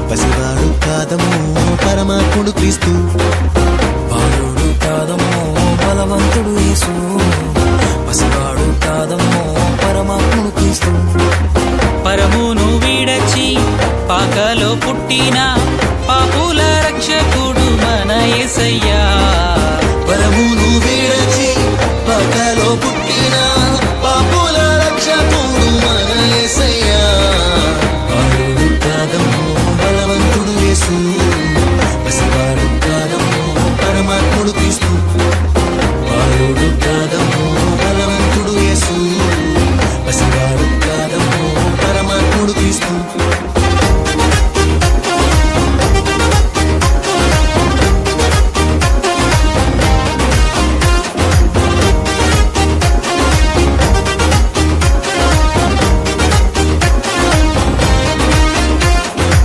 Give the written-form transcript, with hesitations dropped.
పసివాడు కాదమ్మో పరమాత్ముడు క్రీస్తు, బాలుడు కాదమ్మో బలవంతుడు యేసు, పసివాడు కాదమ్మో పరమాత్ముడు క్రీస్తు. పరమును వీడచి పాకలో పుట్టిన పాపుల రక్షకుడు మన యేసయ్యా.